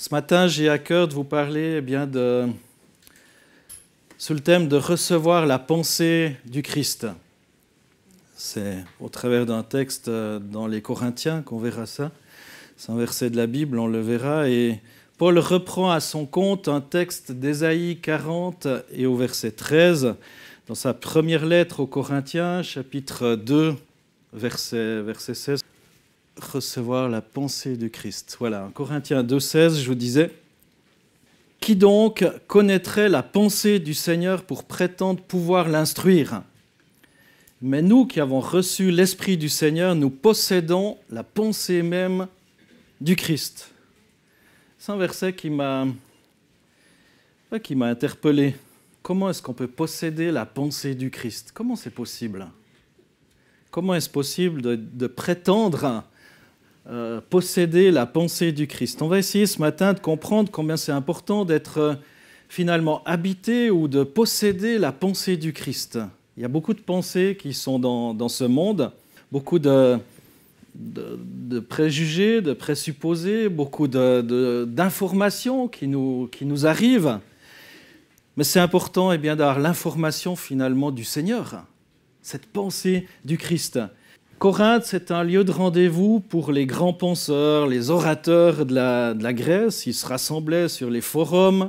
Ce matin, j'ai à cœur de vous parler sur le thème de recevoir la pensée du Christ. C'est au travers d'un texte dans les Corinthiens qu'on verra ça. C'est un verset de la Bible, on le verra. Et Paul reprend à son compte un texte d'Ésaïe 40 et au verset 13, dans sa première lettre aux Corinthiens, chapitre 2, verset 16. Recevoir la pensée du Christ. Voilà, en Corinthiens 2, 16, je vous disais. Qui donc connaîtrait la pensée du Seigneur pour prétendre pouvoir l'instruire ? Mais nous qui avons reçu l'Esprit du Seigneur, nous possédons la pensée même du Christ. C'est un verset qui m'a interpellé. Comment est-ce qu'on peut posséder la pensée du Christ ? Comment c'est possible ? Comment est-ce possible de prétendre posséder la pensée du Christ? On va essayer ce matin de comprendre combien c'est important d'être finalement habité ou de posséder la pensée du Christ. Il y a beaucoup de pensées qui sont dans ce monde, beaucoup de préjugés, de présupposés, beaucoup d'informations qui nous arrivent. Mais c'est important d'avoir l'information finalement du Seigneur, cette pensée du Christ. Corinthe, c'est un lieu de rendez-vous pour les grands penseurs, les orateurs de la Grèce. Ils se rassemblaient sur les forums,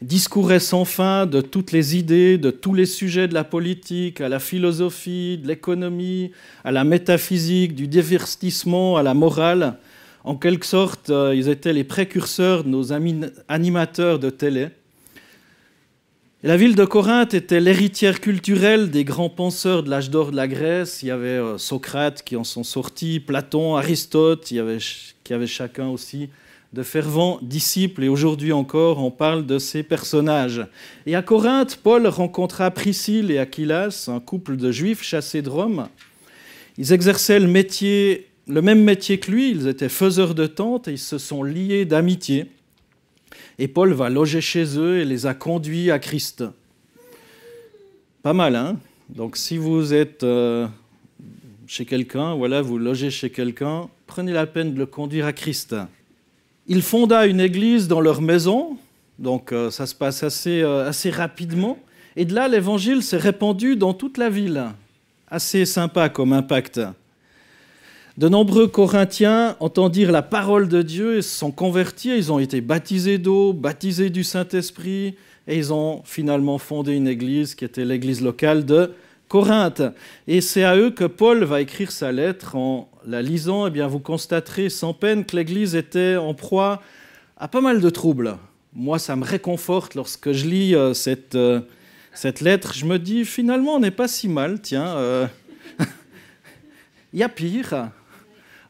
discouraient sans fin de toutes les idées, de tous les sujets de la politique, à la philosophie, de l'économie, à la métaphysique, du divertissement, à la morale. En quelque sorte, ils étaient les précurseurs de nos animateurs de télé. Et la ville de Corinthe était l'héritière culturelle des grands penseurs de l'âge d'or de la Grèce. Il y avait Socrate qui en sont sortis, Platon, Aristote, qui avait chacun aussi de fervents disciples. Et aujourd'hui encore, on parle de ces personnages. Et à Corinthe, Paul rencontra Priscille et Aquilas, un couple de juifs chassés de Rome. Ils exerçaient le même métier que lui, ils étaient faiseurs de tentes et ils se sont liés d'amitié. Et Paul va loger chez eux et les a conduits à Christ. Pas mal, hein ? Donc si vous êtes chez quelqu'un, vous logez chez quelqu'un, prenez la peine de le conduire à Christ. Il fonda une église dans leur maison, donc ça se passe assez rapidement. Et de là, l'évangile s'est répandu dans toute la ville. Assez sympa comme impact. De nombreux Corinthiens entendirent la parole de Dieu et se sont convertis. Ils ont été baptisés d'eau, baptisés du Saint-Esprit et ils ont finalement fondé une église qui était l'église locale de Corinthe. Et c'est à eux que Paul va écrire sa lettre. En la lisant, vous constaterez sans peine que l'église était en proie à pas mal de troubles. Moi, ça me réconforte lorsque je lis cette lettre. Je me dis, finalement, on n'est pas si mal, tiens. Il y a pire.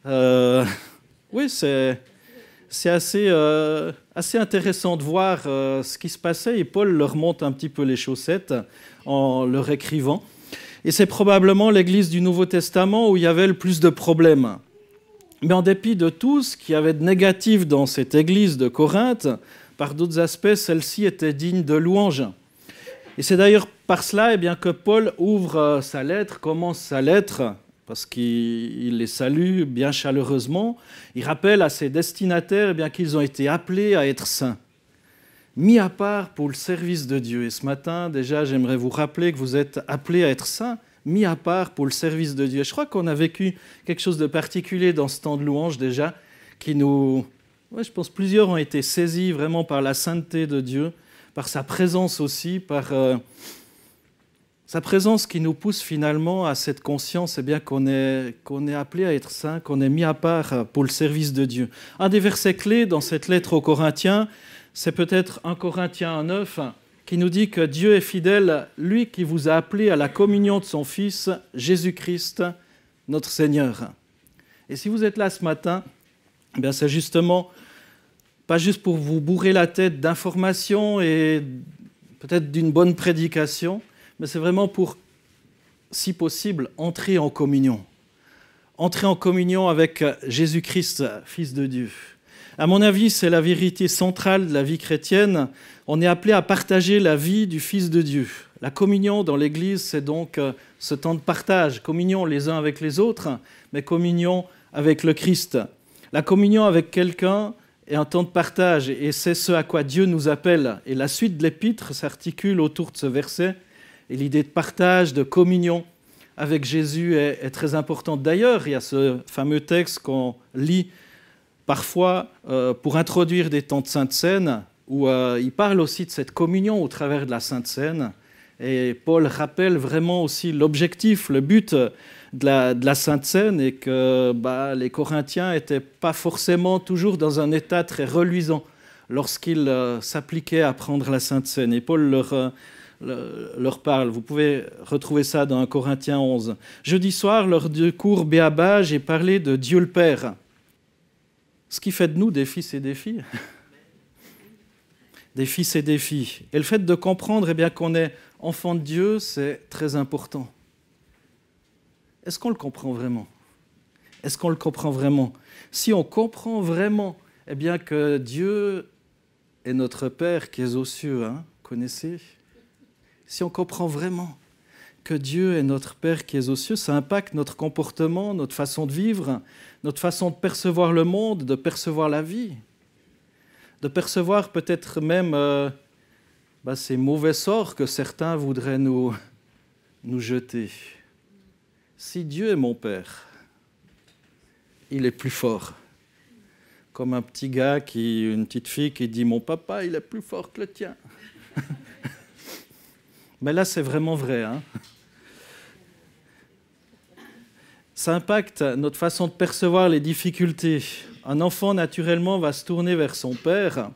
Oui, c'est assez intéressant de voir ce qui se passait et Paul leur monte un petit peu les chaussettes en leur écrivant. Et c'est probablement l'église du Nouveau Testament où il y avait le plus de problèmes. Mais en dépit de tout ce qu'il y avait de négatif dans cette église de Corinthe, par d'autres aspects, celle-ci était digne de louange. Et c'est d'ailleurs par cela que Paul ouvre sa lettre, commence sa lettre, parce qu'il les salue bien chaleureusement. Il rappelle à ses destinataires qu'ils ont été appelés à être saints, mis à part pour le service de Dieu. Et ce matin, déjà, j'aimerais vous rappeler que vous êtes appelés à être saints, mis à part pour le service de Dieu. Et je crois qu'on a vécu quelque chose de particulier dans ce temps de louange déjà, je pense plusieurs ont été saisis vraiment par la sainteté de Dieu, par sa présence aussi, par sa présence qui nous pousse finalement à cette conscience qu'on est appelé à être saint, qu'on est mis à part pour le service de Dieu. Un des versets clés dans cette lettre aux Corinthiens, c'est peut-être 1 Corinthiens 9, qui nous dit que Dieu est fidèle, lui qui vous a appelé à la communion de son Fils, Jésus-Christ, notre Seigneur. Et si vous êtes là ce matin, c'est justement pas juste pour vous bourrer la tête d'informations et peut-être d'une bonne prédication, mais c'est vraiment pour, si possible, entrer en communion. Entrer en communion avec Jésus-Christ, Fils de Dieu. À mon avis, c'est la vérité centrale de la vie chrétienne. On est appelé à partager la vie du Fils de Dieu. La communion dans l'Église, c'est donc ce temps de partage. Communion les uns avec les autres, mais communion avec le Christ. La communion avec quelqu'un, et un temps de partage. Et c'est ce à quoi Dieu nous appelle. Et la suite de l'épître s'articule autour de ce verset. Et l'idée de partage, de communion avec Jésus est très importante. D'ailleurs, il y a ce fameux texte qu'on lit parfois pour introduire des temps de Sainte Seine, où il parle aussi de cette communion au travers de la Sainte Seine. Et Paul rappelle vraiment aussi l'objectif, le but de la Sainte Seine, et que les Corinthiens n'étaient pas forcément toujours dans un état très reluisant lorsqu'ils s'appliquaient à prendre la Sainte Seine. Et Paul leur parle. Vous pouvez retrouver ça dans 1 Corinthiens 11. Jeudi soir, lors du cours Béaba, j'ai parlé de Dieu le Père. Ce qui fait de nous des fils et des filles. Des fils et des filles. Et le fait de comprendre qu'on est enfant de Dieu, c'est très important. Est-ce qu'on le comprend vraiment? Est-ce qu'on le comprend vraiment? Si on comprend vraiment que Dieu est notre Père qui est aux cieux, connaissez? Si on comprend vraiment que Dieu est notre Père qui est aux cieux, ça impacte notre comportement, notre façon de vivre, notre façon de percevoir le monde, de percevoir la vie, de percevoir peut-être même ces mauvais sorts que certains voudraient nous jeter. Si Dieu est mon Père, il est plus fort. Comme un petit gars, une petite fille qui dit « Mon papa, il est plus fort que le tien. » Mais là, c'est vraiment vrai. Ça impacte notre façon de percevoir les difficultés. Un enfant, naturellement, va se tourner vers son père,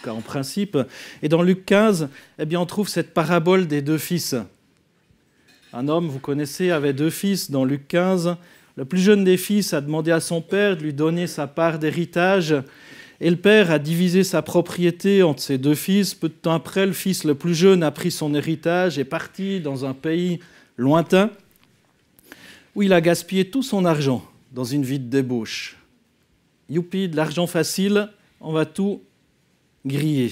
en principe. Et dans Luc 15, on trouve cette parabole des deux fils. Un homme, vous connaissez, avait deux fils dans Luc 15. Le plus jeune des fils a demandé à son père de lui donner sa part d'héritage. Et le père a divisé sa propriété entre ses deux fils. Peu de temps après, le fils le plus jeune a pris son héritage et est parti dans un pays lointain où il a gaspillé tout son argent dans une vie de débauche. Youpi, de l'argent facile, on va tout griller.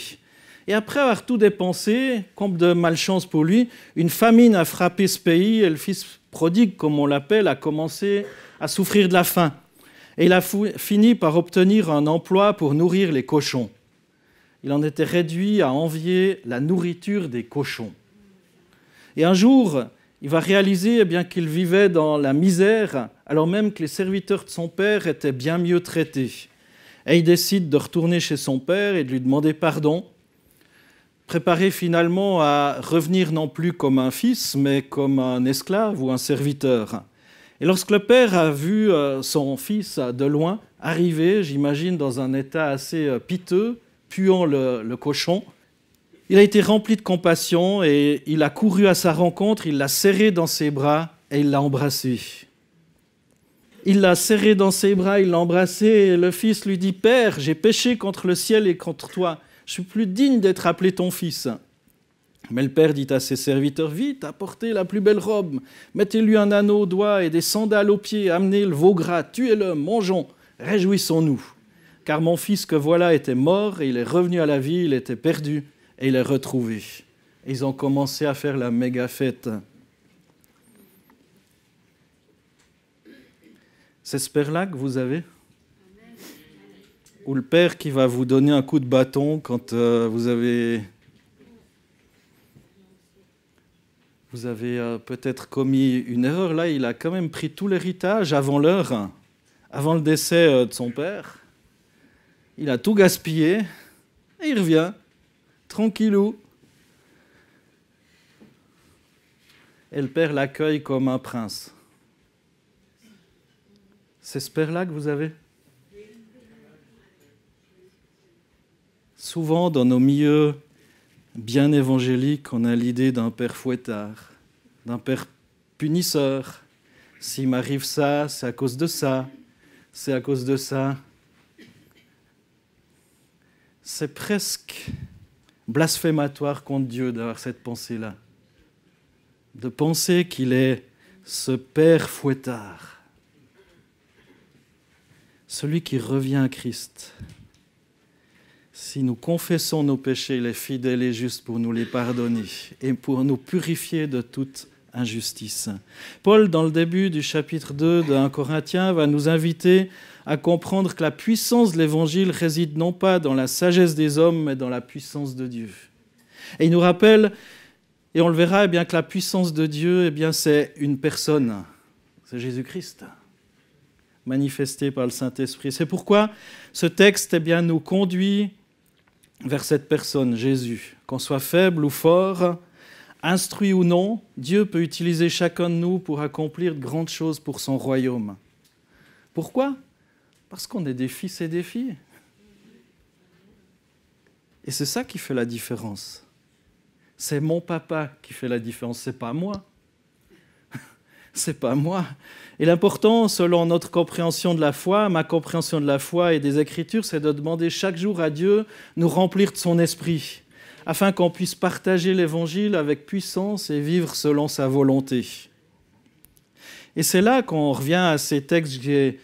Et après avoir tout dépensé, comble de malchance pour lui, une famine a frappé ce pays et le fils prodigue, comme on l'appelle, a commencé à souffrir de la faim. Et il a fini par obtenir un emploi pour nourrir les cochons. Il en était réduit à envier la nourriture des cochons. Et un jour, il va réaliser qu'il vivait dans la misère, alors même que les serviteurs de son père étaient bien mieux traités. Et il décide de retourner chez son père et de lui demander pardon, préparé finalement à revenir non plus comme un fils, mais comme un esclave ou un serviteur. Et lorsque le père a vu son fils de loin arriver, j'imagine dans un état assez piteux, puant le cochon, il a été rempli de compassion et il a couru à sa rencontre, il l'a serré dans ses bras et il l'a embrassé. Il l'a serré dans ses bras, il l'a embrassé et le fils lui dit « Père, j'ai péché contre le ciel et contre toi, je suis plus digne d'être appelé ton fils. » Mais le père dit à ses serviteurs « Vite, apportez la plus belle robe, mettez-lui un anneau au doigt et des sandales aux pieds, amenez le veau gras, tuez-le, mangeons, réjouissons-nous. Car mon fils que voilà était mort et il est revenu à la vie, il était perdu et il est retrouvé. » Et ils ont commencé à faire la méga fête. C'est ce père-là que vous avez ? Ou le père qui va vous donner un coup de bâton quand vous avez peut-être commis une erreur. Là, il a quand même pris tout l'héritage avant l'heure, avant le décès de son père. Il a tout gaspillé et il revient, tranquillou. Et le père l'accueille comme un prince. C'est ce père-là que vous avez ? Souvent, dans nos milieux bien évangéliques, on a l'idée d'un père fouettard, d'un père punisseur. S'il m'arrive ça, c'est à cause de ça, c'est à cause de ça. C'est presque blasphématoire contre Dieu d'avoir cette pensée-là, de penser qu'il est ce père fouettard, celui qui revient à Christ. Si nous confessons nos péchés, il est fidèle et juste pour nous les pardonner et pour nous purifier de toute injustice. Paul, dans le début du chapitre 2 de 1 Corinthiens, va nous inviter à comprendre que la puissance de l'Évangile réside non pas dans la sagesse des hommes, mais dans la puissance de Dieu. Et il nous rappelle, et on le verra, eh bien, que la puissance de Dieu, eh bien, c'est une personne, c'est Jésus-Christ, manifesté par le Saint-Esprit. C'est pourquoi ce texte eh bien, nous conduit vers cette personne, Jésus. Qu'on soit faible ou fort, instruit ou non, Dieu peut utiliser chacun de nous pour accomplir de grandes choses pour son royaume. Pourquoi ? Parce qu'on est des fils et des filles. Et c'est ça qui fait la différence. C'est mon papa qui fait la différence, c'est pas moi. C'est pas moi. Et l'important, selon notre compréhension de la foi, ma compréhension de la foi et des Écritures, c'est de demander chaque jour à Dieu de nous remplir de son esprit, afin qu'on puisse partager l'Évangile avec puissance et vivre selon sa volonté. Et c'est là qu'on revient à ces textes que j'ai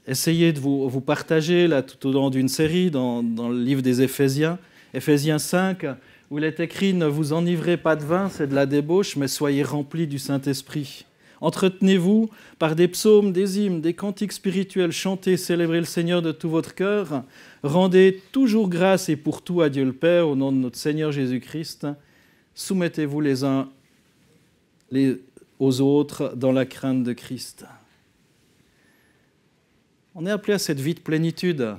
essayé de vous partager là, tout au long d'une série dans le livre des Éphésiens, Éphésiens 5, où il est écrit « Ne vous enivrez pas de vin, c'est de la débauche, mais soyez remplis du Saint-Esprit. Entretenez-vous par des psaumes, des hymnes, des cantiques spirituels, chantez, célébrez le Seigneur de tout votre cœur. Rendez toujours grâce et pour tout à Dieu le Père, au nom de notre Seigneur Jésus-Christ. Soumettez-vous les uns aux autres dans la crainte de Christ. » On est appelé à cette vie de plénitude,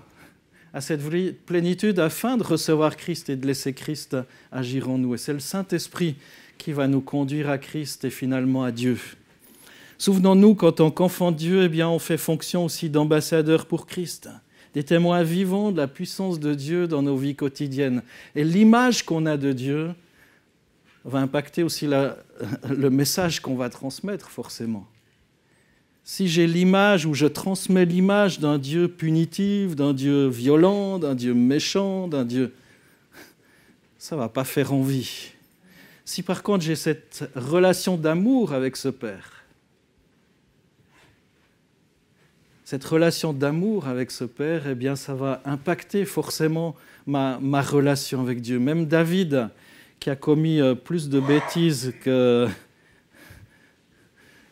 afin de recevoir Christ et de laisser Christ agir en nous. Et c'est le Saint-Esprit qui va nous conduire à Christ et finalement à Dieu. Souvenons-nous qu'en tant qu'enfants de Dieu, eh bien, on fait fonction aussi d'ambassadeurs pour Christ, des témoins vivants de la puissance de Dieu dans nos vies quotidiennes. Et l'image qu'on a de Dieu va impacter aussi le message qu'on va transmettre forcément. Si j'ai l'image ou je transmets l'image d'un Dieu punitif, d'un Dieu violent, d'un Dieu méchant, d'un Dieu... ça ne va pas faire envie. Si par contre j'ai cette relation d'amour avec ce Père, cette relation d'amour avec ce Père, eh bien ça va impacter forcément ma relation avec Dieu. Même David, qui a commis plus de bêtises que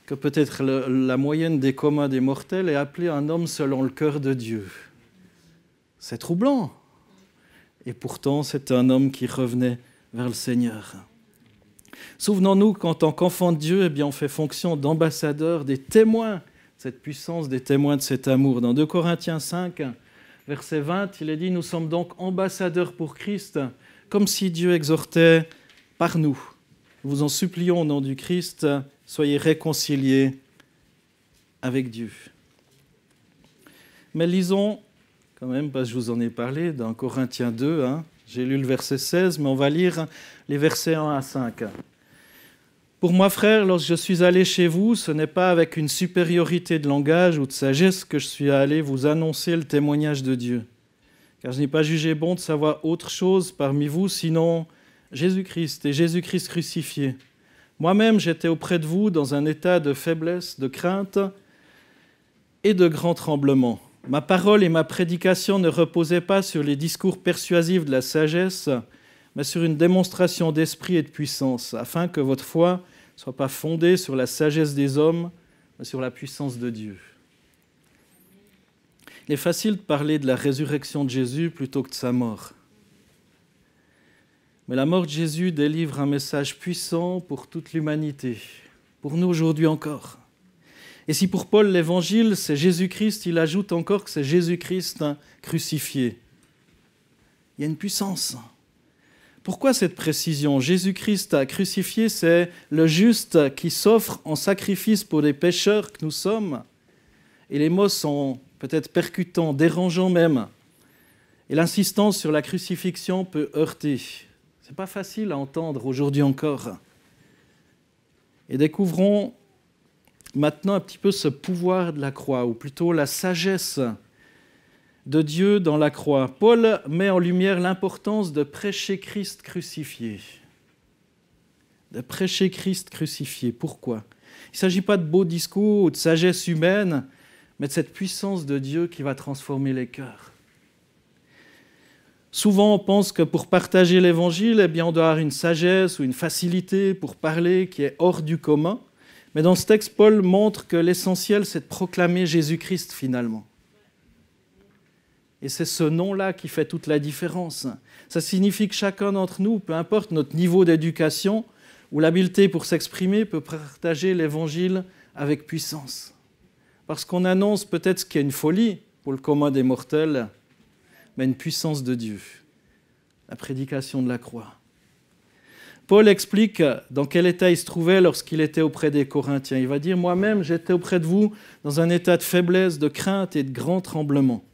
peut-être la moyenne des communs des mortels, est appelé un homme selon le cœur de Dieu. C'est troublant. Et pourtant, c'est un homme qui revenait vers le Seigneur. Souvenons-nous qu'en tant qu'enfants de Dieu, eh bien, on fait fonction d'ambassadeurs, des témoins de cette puissance, des témoins de cet amour. Dans 2 Corinthiens 5, verset 20, il est dit « Nous sommes donc ambassadeurs pour Christ, comme si Dieu exhortait par nous. Nous vous en supplions au nom du Christ, soyez réconciliés avec Dieu. » Mais lisons, quand même, parce que je vous en ai parlé, dans Corinthiens 2, j'ai lu le verset 16, mais on va lire les versets 1 à 5. « Pour moi, frères, lorsque je suis allé chez vous, ce n'est pas avec une supériorité de langage ou de sagesse que je suis allé vous annoncer le témoignage de Dieu. Car je n'ai pas jugé bon de savoir autre chose parmi vous, sinon Jésus-Christ et Jésus-Christ crucifié. Moi-même, j'étais auprès de vous dans un état de faiblesse, de crainte et de grand tremblement. Ma parole et ma prédication ne reposaient pas sur les discours persuasifs de la sagesse, mais sur une démonstration d'esprit et de puissance, afin que votre foi ne soit pas fondée sur la sagesse des hommes, mais sur la puissance de Dieu. » Il est facile de parler de la résurrection de Jésus plutôt que de sa mort. Mais la mort de Jésus délivre un message puissant pour toute l'humanité, pour nous aujourd'hui encore. Et si pour Paul, l'Évangile, c'est Jésus-Christ, il ajoute encore que c'est Jésus-Christ crucifié. Il y a une puissance. Pourquoi cette précision ? Jésus-Christ crucifié, c'est le juste qui s'offre en sacrifice pour les pécheurs que nous sommes. Et les mots sont peut-être percutants, dérangeants même. Et l'insistance sur la crucifixion peut heurter. Ce n'est pas facile à entendre aujourd'hui encore. Et découvrons maintenant un petit peu ce pouvoir de la croix, ou plutôt la sagesse de Dieu dans la croix. Paul met en lumière l'importance de prêcher Christ crucifié. De prêcher Christ crucifié. Pourquoi ? Il ne s'agit pas de beaux discours ou de sagesse humaine, mais de cette puissance de Dieu qui va transformer les cœurs. Souvent, on pense que pour partager l'Évangile, eh bien, on doit avoir une sagesse ou une facilité pour parler qui est hors du commun. Mais dans ce texte, Paul montre que l'essentiel, c'est de proclamer Jésus-Christ finalement. Et c'est ce nom-là qui fait toute la différence. Ça signifie que chacun d'entre nous, peu importe notre niveau d'éducation ou l'habileté pour s'exprimer, peut partager l'Évangile avec puissance. Parce qu'on annonce peut-être ce qui est une folie pour le commun des mortels, mais une puissance de Dieu. La prédication de la croix. Paul explique dans quel état il se trouvait lorsqu'il était auprès des Corinthiens. Il va dire « Moi-même, j'étais auprès de vous dans un état de faiblesse, de crainte et de grand tremblement.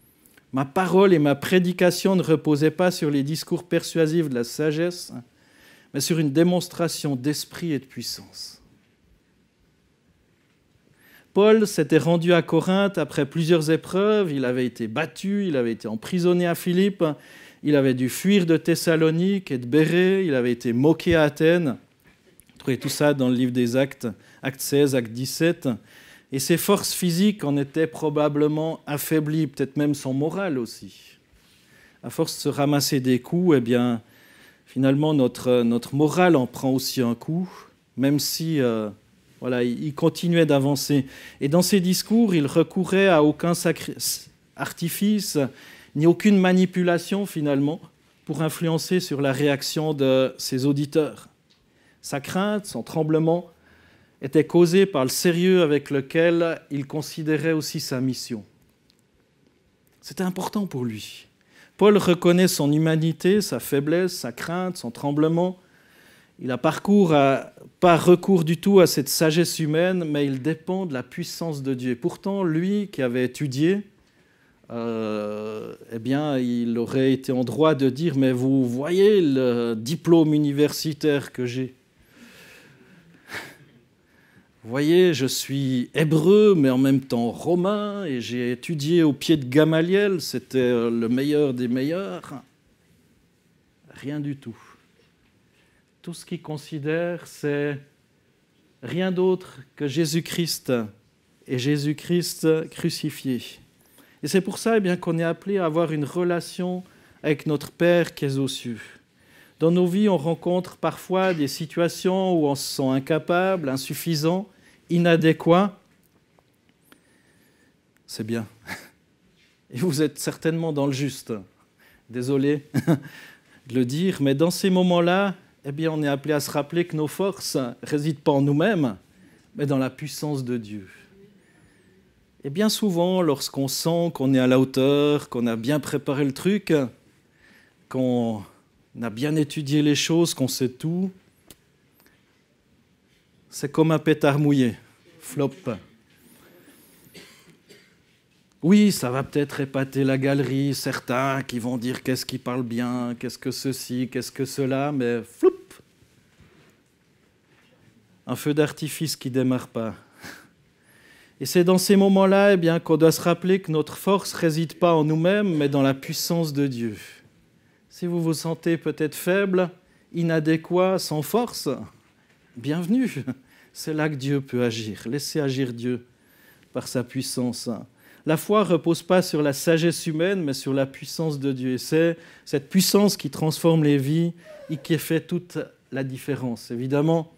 Ma parole et ma prédication ne reposaient pas sur les discours persuasifs de la sagesse, mais sur une démonstration d'esprit et de puissance. » Paul s'était rendu à Corinthe après plusieurs épreuves. Il avait été battu, il avait été emprisonné à Philippe, il avait dû fuir de Thessalonique et de Bérée, il avait été moqué à Athènes. Vous trouvez tout ça dans le livre des Actes, Actes 16, Actes 17. Et ses forces physiques en étaient probablement affaiblies, peut-être même son moral aussi. À force de se ramasser des coups, eh bien, finalement, notre morale en prend aussi un coup, même si il continuait d'avancer. Et dans ses discours, il recourait à aucun artifice, ni aucune manipulation, finalement, pour influencer sur la réaction de ses auditeurs. Sa crainte, son tremblement, était causé par le sérieux avec lequel il considérait aussi sa mission. C'était important pour lui. Paul reconnaît son humanité, sa faiblesse, sa crainte, son tremblement. Il n'a pas recours du tout à cette sagesse humaine, mais il dépend de la puissance de Dieu. Et pourtant, lui qui avait étudié, il aurait été en droit de dire « Mais vous voyez le diplôme universitaire que j'ai. Vous voyez, je suis hébreu, mais en même temps romain, et j'ai étudié au pied de Gamaliel, c'était le meilleur des meilleurs. » Rien du tout. Tout ce qu'il considère, c'est rien d'autre que Jésus-Christ et Jésus-Christ crucifié. Et c'est pour ça qu'on est appelé à avoir une relation avec notre Père qui est aux cieux. Dans nos vies, on rencontre parfois des situations où on se sent incapable, insuffisant, inadéquat. C'est bien. Et vous êtes certainement dans le juste. Désolé de le dire, mais dans ces moments-là, on est appelé à se rappeler que nos forces ne résident pas en nous-mêmes, mais dans la puissance de Dieu. Et bien souvent, lorsqu'on sent qu'on est à la hauteur, qu'on a bien préparé le truc, qu'on a bien étudié les choses, qu'on sait tout, c'est comme un pétard mouillé, flop. Oui, ça va peut-être épater la galerie, certains qui vont dire qu'est-ce qui parle bien, qu'est-ce que ceci, qu'est-ce que cela, mais floup, un feu d'artifice qui ne démarre pas. Et c'est dans ces moments-là qu'on doit se rappeler que notre force ne réside pas en nous-mêmes, mais dans la puissance de Dieu. Si vous vous sentez peut-être faible, inadéquat, sans force, bienvenue. C'est là que Dieu peut agir. Laissez agir Dieu par sa puissance. La foi ne repose pas sur la sagesse humaine, mais sur la puissance de Dieu. Et c'est cette puissance qui transforme les vies et qui fait toute la différence. Évidemment,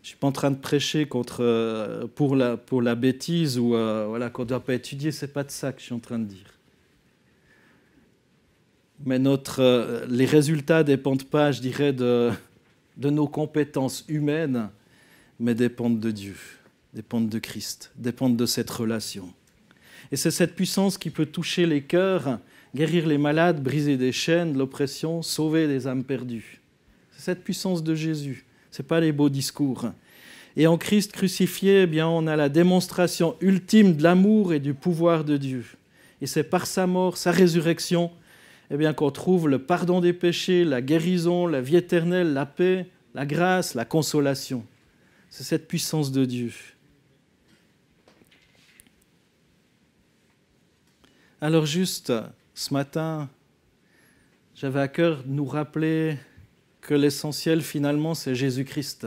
je ne suis pas en train de prêcher pour la bêtise ou qu'on ne doit pas étudier. Ce n'est pas de ça que je suis en train de dire. Mais les résultats ne dépendent pas, je dirais, de nos compétences humaines, mais dépendent de Dieu, dépendent de Christ, dépendent de cette relation. Et c'est cette puissance qui peut toucher les cœurs, guérir les malades, briser des chaînes, l'oppression, sauver des âmes perdues. C'est cette puissance de Jésus, ce n'est pas les beaux discours. Et en Christ crucifié, on a la démonstration ultime de l'amour et du pouvoir de Dieu. Et c'est par sa mort, sa résurrection, qu'on trouve le pardon des péchés, la guérison, la vie éternelle, la paix, la grâce, la consolation. C'est cette puissance de Dieu. Alors juste, ce matin, j'avais à cœur de nous rappeler que l'essentiel finalement c'est Jésus-Christ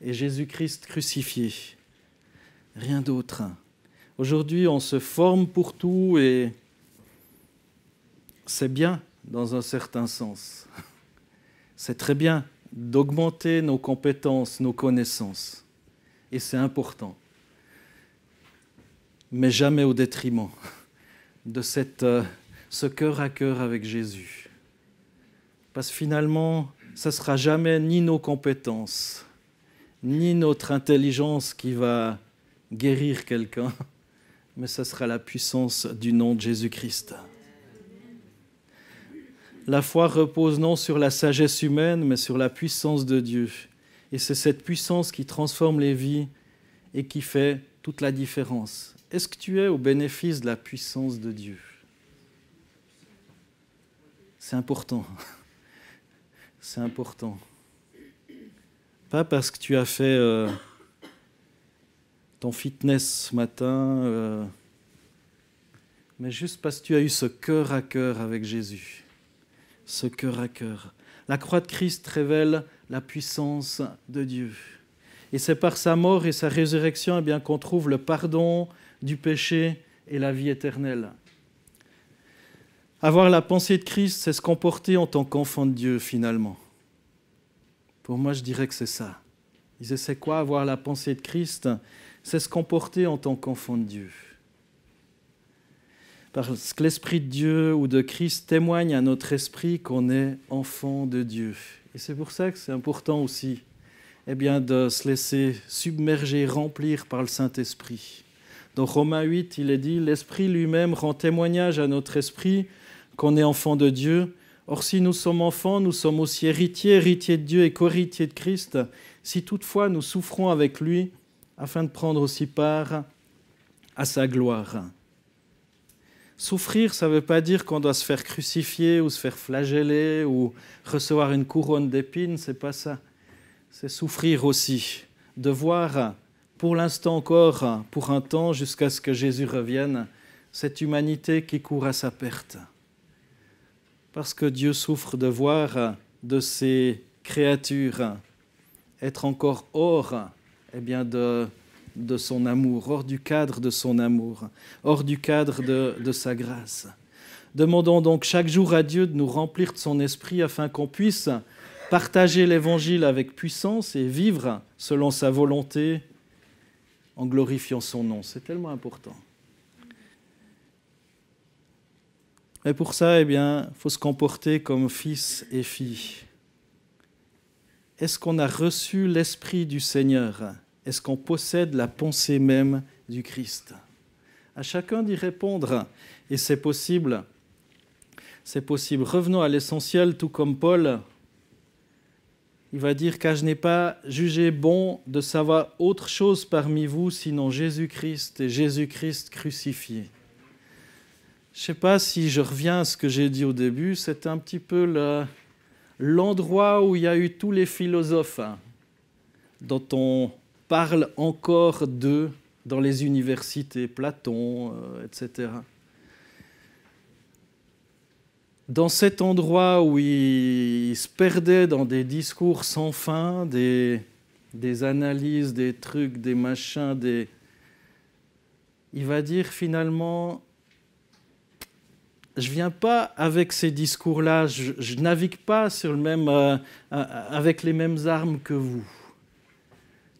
et Jésus-Christ crucifié. Rien d'autre. Aujourd'hui, on se forme pour tout et c'est bien dans un certain sens. C'est très bien d'augmenter nos compétences, nos connaissances. et c'est important. Mais jamais au détriment de ce cœur à cœur avec Jésus. Parce que finalement, ça ne sera jamais ni nos compétences, ni notre intelligence qui va guérir quelqu'un, mais ça sera la puissance du nom de Jésus-Christ. La foi repose non sur la sagesse humaine, mais sur la puissance de Dieu. Et c'est cette puissance qui transforme les vies et qui fait toute la différence. Est-ce que tu es au bénéfice de la puissance de Dieu? C'est important. C'est important. Pas parce que tu as fait ton fitness ce matin, mais juste parce que tu as eu ce cœur à cœur avec Jésus. Ce cœur à cœur. La croix de Christ révèle la puissance de Dieu. Et c'est par sa mort et sa résurrection eh bien, qu'on trouve le pardon du péché et la vie éternelle. Avoir la pensée de Christ, c'est se comporter en tant qu'enfant de Dieu, finalement. Pour moi, je dirais que c'est ça. Il disait, c'est quoi avoir la pensée de Christ? C'est se comporter en tant qu'enfant de Dieu. Parce que l'Esprit de Dieu ou de Christ témoigne à notre esprit qu'on est enfant de Dieu. Et c'est pour ça que c'est important aussi eh bien, de se laisser submerger, remplir par le Saint-Esprit. Dans Romains 8, il est dit « L'Esprit lui-même rend témoignage à notre esprit qu'on est enfant de Dieu. Or, si nous sommes enfants, nous sommes aussi héritiers, héritiers de Dieu et co-héritiers de Christ, si toutefois nous souffrons avec lui, afin de prendre aussi part à sa gloire. » Souffrir, ça ne veut pas dire qu'on doit se faire crucifier ou se faire flageller ou recevoir une couronne d'épines, c'est pas ça. C'est souffrir aussi, de voir pour l'instant encore, pour un temps, jusqu'à ce que Jésus revienne, cette humanité qui court à sa perte. Parce que Dieu souffre de voir de ses créatures être encore hors eh bien, de son amour, hors du cadre de son amour, hors du cadre de sa grâce. Demandons donc chaque jour à Dieu de nous remplir de son esprit afin qu'on puisse partager l'Évangile avec puissance et vivre selon sa volonté en glorifiant son nom. C'est tellement important. Et pour ça, eh bien, il faut se comporter comme fils et filles. Est-ce qu'on a reçu l'Esprit du Seigneur ? Est-ce qu'on possède la pensée même du Christ? À chacun d'y répondre, et c'est possible. C'est possible. Revenons à l'essentiel, tout comme Paul. Il va dire « Car je n'ai pas jugé bon de savoir autre chose parmi vous, sinon Jésus-Christ et Jésus-Christ crucifié. » Je ne sais pas si je reviens à ce que j'ai dit au début, c'est un petit peu l'endroit où il y a eu tous les philosophes dont on parle encore d'eux dans les universités, Platon, etc. Dans cet endroit où ils se perdaient dans des discours sans fin, des analyses, des trucs, des machins, il va dire finalement, je ne viens pas avec ces discours-là, je navigue pas sur avec les mêmes armes que vous.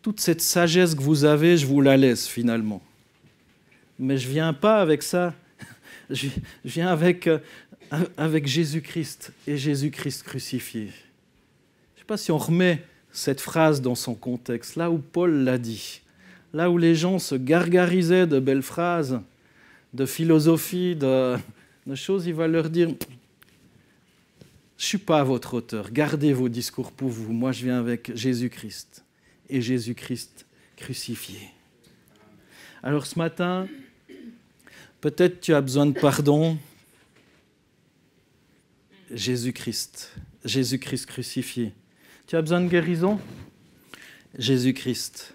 Toute cette sagesse que vous avez, je vous la laisse finalement. Mais je ne viens pas avec ça, je viens avec Jésus-Christ et Jésus-Christ crucifié. Je ne sais pas si on remet cette phrase dans son contexte, là où Paul l'a dit, là où les gens se gargarisaient de belles phrases, de philosophie, de choses, il va leur dire « Je ne suis pas à votre hauteur, gardez vos discours pour vous, moi je viens avec Jésus-Christ et Jésus-Christ crucifié. » Alors ce matin, peut-être tu as besoin de pardon. Jésus-Christ crucifié. Tu as besoin de guérison? Jésus-Christ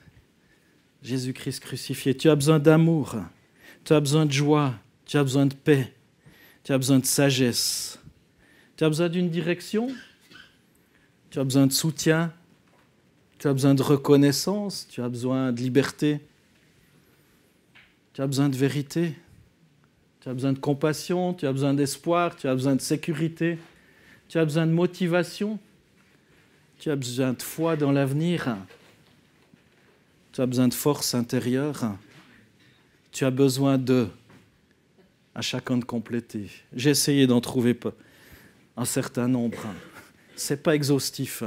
crucifié. Tu as besoin d'amour, tu as besoin de joie, tu as besoin de paix, tu as besoin de sagesse, tu as besoin d'une direction, tu as besoin de soutien, tu as besoin de reconnaissance, tu as besoin de liberté, tu as besoin de vérité. Tu as besoin de compassion, tu as besoin d'espoir, tu as besoin de sécurité, tu as besoin de motivation, tu as besoin de foi dans l'avenir, Tu as besoin de force intérieure. Tu as besoin à chacun de compléter. J'ai essayé d'en trouver un certain nombre. Ce n'est pas exhaustif.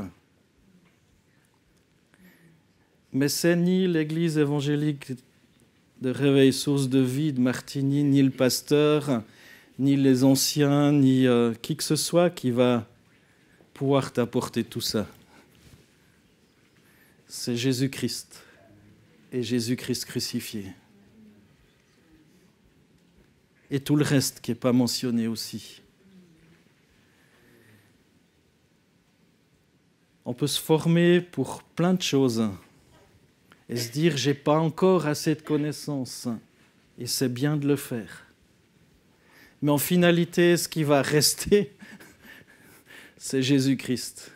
Mais c'est ni l'Église évangélique de Réveil Source de Vie de Martigny, ni le pasteur, ni les anciens, ni qui que ce soit qui va pouvoir t'apporter tout ça. C'est Jésus-Christ et Jésus-Christ crucifié. Et tout le reste qui n'est pas mentionné aussi. On peut se former pour plein de choses et se dire « j'ai pas encore assez de connaissances » et c'est bien de le faire. Mais en finalité, ce qui va rester, c'est Jésus-Christ.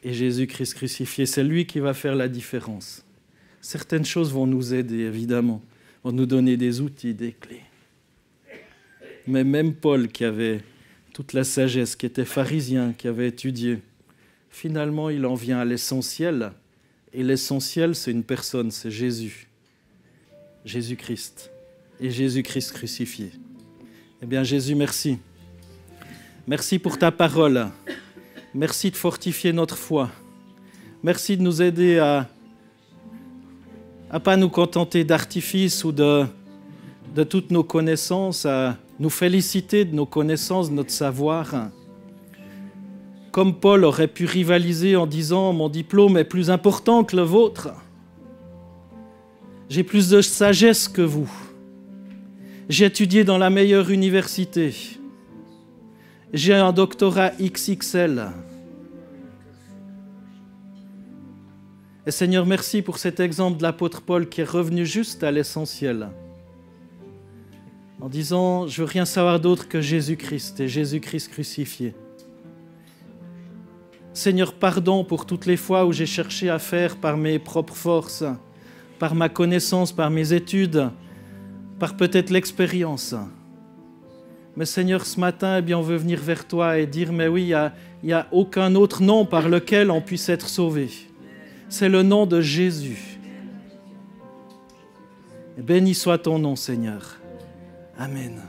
Et Jésus-Christ crucifié, c'est lui qui va faire la différence. Certaines choses vont nous aider, évidemment, vont nous donner des outils, des clés. Mais même Paul, qui avait toute la sagesse, qui était pharisien, qui avait étudié, finalement, il en vient à l'essentiel. Et l'essentiel, c'est une personne, c'est Jésus. Jésus-Christ. Et Jésus-Christ crucifié. Eh bien, Jésus, merci. Merci pour ta parole. Merci de fortifier notre foi. Merci de nous aider à pas nous contenter d'artifices ou de toutes nos connaissances, à nous féliciter de nos connaissances, de notre savoir. Comme Paul aurait pu rivaliser en disant « Mon diplôme est plus important que le vôtre. J'ai plus de sagesse que vous. J'ai étudié dans la meilleure université. J'ai un doctorat XXL. » Et Seigneur, merci pour cet exemple de l'apôtre Paul qui est revenu juste à l'essentiel, en disant « Je veux rien savoir d'autre que Jésus-Christ et Jésus-Christ crucifié. » Seigneur, pardon pour toutes les fois où j'ai cherché à faire par mes propres forces, par ma connaissance, par mes études, par peut-être l'expérience. Mais Seigneur, ce matin, eh bien, on veut venir vers toi et dire « Mais oui, il n'y a aucun autre nom par lequel on puisse être sauvé. C'est le nom de Jésus. » Et béni soit ton nom, Seigneur. Amen.